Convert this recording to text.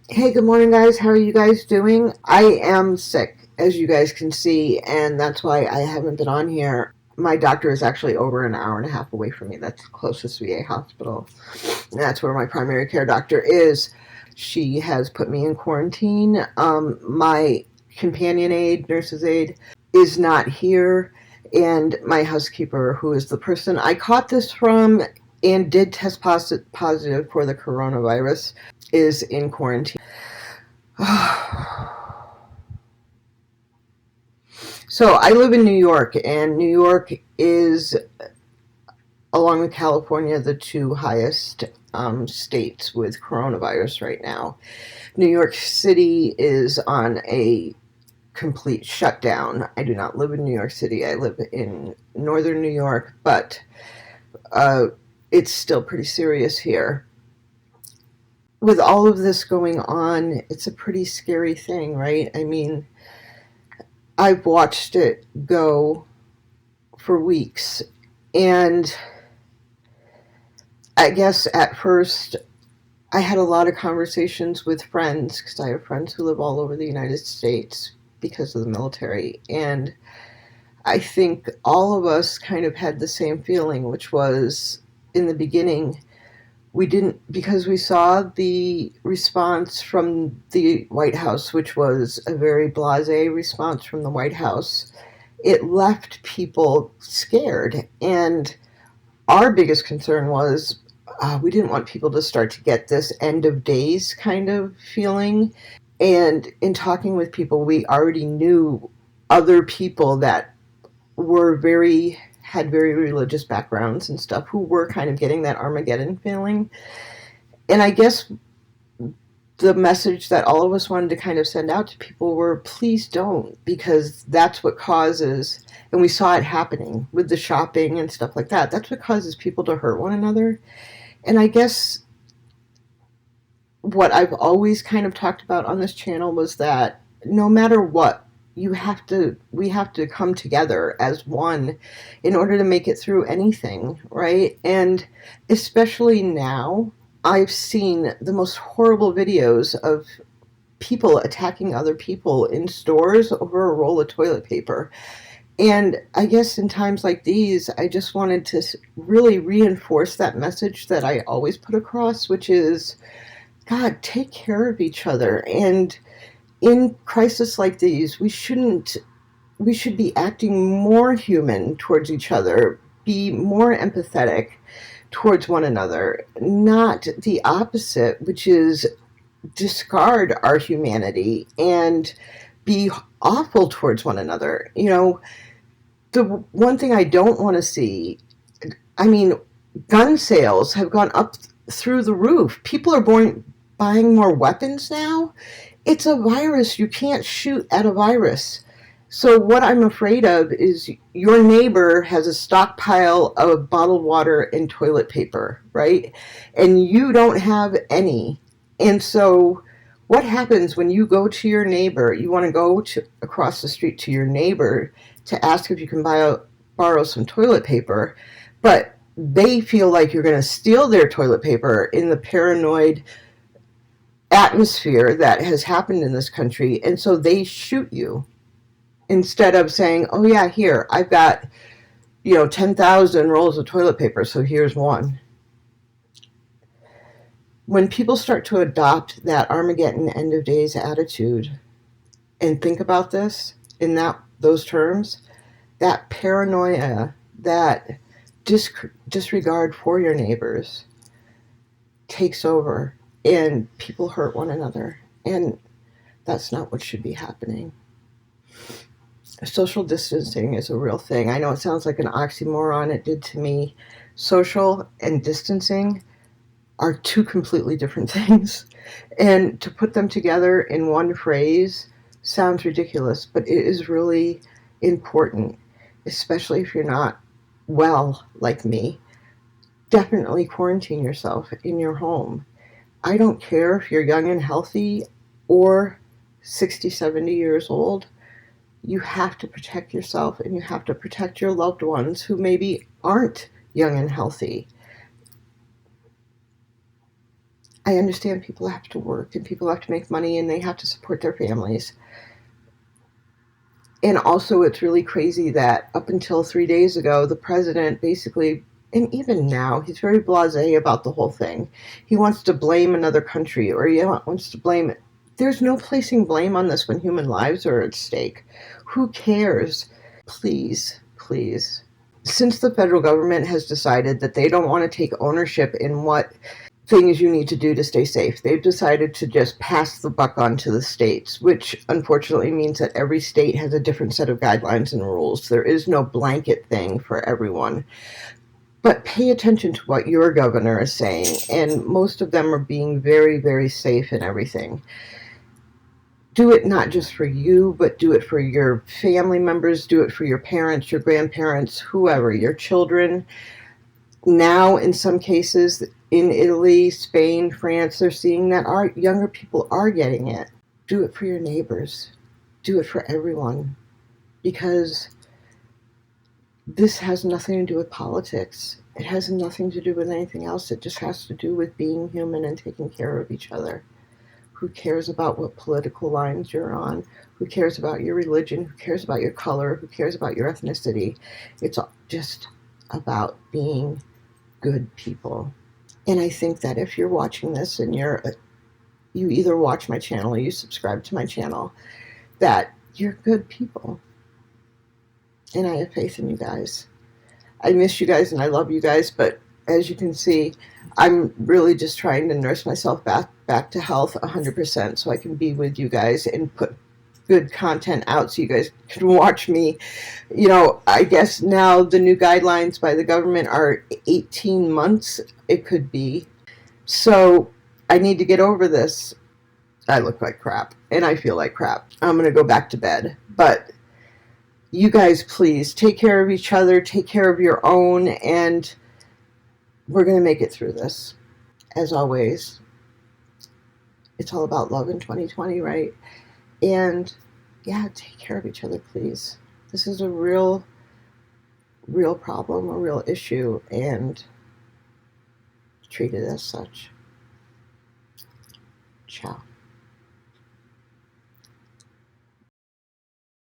Hey, good morning, guys. How are you guys doing? I am sick, as you guys can see, and that's why I haven't been on here. My doctor is actually over an hour and a half away from me. That's the closest VA hospital. That's where my primary care doctor is. She has put me in quarantine. My companion aide, nurse's aide, is not here, and my housekeeper, who is the person I caught this from and did test positive for the coronavirus, is in quarantine. So I live in New York, and New York is, along with California, the two highest states with coronavirus right now. New York City is on a complete shutdown. I do not live in New York City. I live in northern New York, but it's still pretty serious here. With all of this going on, it's a pretty scary thing, right? I mean, I've watched it go for weeks, and I guess at first I had a lot of conversations with friends, because I have friends who live all over the United States because of the military, and I think all of us kind of had the same feeling, which was in the beginning we didn't, because we saw the response from the White House, which was a very blasé response from the White House. It left people scared, and our biggest concern was we didn't want people to start to get this end of days kind of feeling. And in talking with people, we already knew other people that had very religious backgrounds and stuff who were kind of getting that Armageddon feeling. And I guess the message that all of us wanted to kind of send out to people were, please don't, because that's what causes, and we saw it happening with the shopping and stuff like that, that's what causes people to hurt one another. And I guess what I've always kind of talked about on this channel was that no matter what, we have to come together as one in order to make it through anything, right? And especially now, I've seen the most horrible videos of people attacking other people in stores over a roll of toilet paper. And I guess in times like these, I just wanted to really reinforce that message that I always put across, which is, God, take care of each other. And in crisis like these, we should be acting more human towards each other, be more empathetic towards one another, not the opposite, which is discard our humanity and be awful towards one another. You know, the one thing I don't want to see, I mean, gun sales have gone up through the roof. People are buying more weapons now. It's a virus. You can't shoot at a virus. So what I'm afraid of is your neighbor has a stockpile of bottled water and toilet paper, right? And you don't have any. And so what happens when you go to your neighbor? You want to go across the street to your neighbor to ask if you can borrow some toilet paper, but they feel like you're going to steal their toilet paper in the paranoid atmosphere that has happened in this country, and so they shoot you instead of saying, oh yeah, here, I've got 10,000 rolls of toilet paper, so here's one. When people start to adopt that Armageddon end of days attitude and think about this in those terms, that paranoia, that disregard for your neighbors takes over, and people hurt one another, and that's not what should be happening. Social distancing is a real thing. I know it sounds like an oxymoron. It did to me. Social and distancing are two completely different things, and to put them together in one phrase sounds ridiculous, but it is really important, especially if you're not well like me. Definitely quarantine yourself in your home. I don't care if you're young and healthy or 60, 70 years old. You have to protect yourself, and you have to protect your loved ones who maybe aren't young and healthy. I understand people have to work and people have to make money and they have to support their families. And also, it's really crazy that up until 3 days ago, the president basically, and even now, he's very blasé about the whole thing. He wants to blame another country, or he wants to blame it. There's no placing blame on this when human lives are at stake. Who cares? Please, please. Since the federal government has decided that they don't want to take ownership in what things you need to do to stay safe, they've decided to just pass the buck on to the states, which unfortunately means that every state has a different set of guidelines and rules. There is no blanket thing for everyone. But pay attention to what your governor is saying, and most of them are being very, very safe in everything. Do it not just for you, but do it for your family members, do it for your parents, your grandparents, whoever, your children. Now, in some cases, in Italy, Spain, France, they're seeing that our younger people are getting it. Do it for your neighbors. Do it for everyone. Because this has nothing to do with politics. It has nothing to do with anything else. It just has to do with being human and taking care of each other. Who cares about what political lines you're on? Who cares about your religion? Who cares about your color? Who cares about your ethnicity? It's just about being good people. And I think that if you're watching this and you either watch my channel or you subscribe to my channel, that you're good people. And I have faith in you guys. I miss you guys and I love you guys, but as you can see, I'm really just trying to nurse myself back to health 100% so I can be with you guys and put good content out so you guys can watch me. You know, I guess now the new guidelines by the government are 18 months, it could be. So I need to get over this. I look like crap and I feel like crap. I'm going to go back to bed. But you guys, please take care of each other, take care of your own, and we're going to make it through this. As always, it's all about love in 2020, right? And yeah, take care of each other, please. This is a real problem, a real issue, and treat it as such. Ciao.